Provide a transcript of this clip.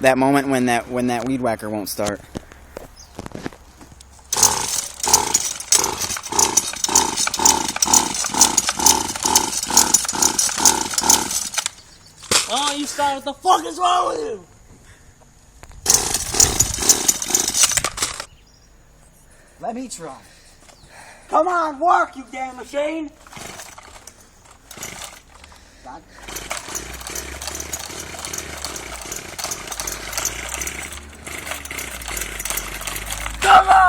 that moment when that weed whacker won't start. Oh, you start. What the fuck is wrong with you? Let me try. Come on, work, you damn machine. God. Come on!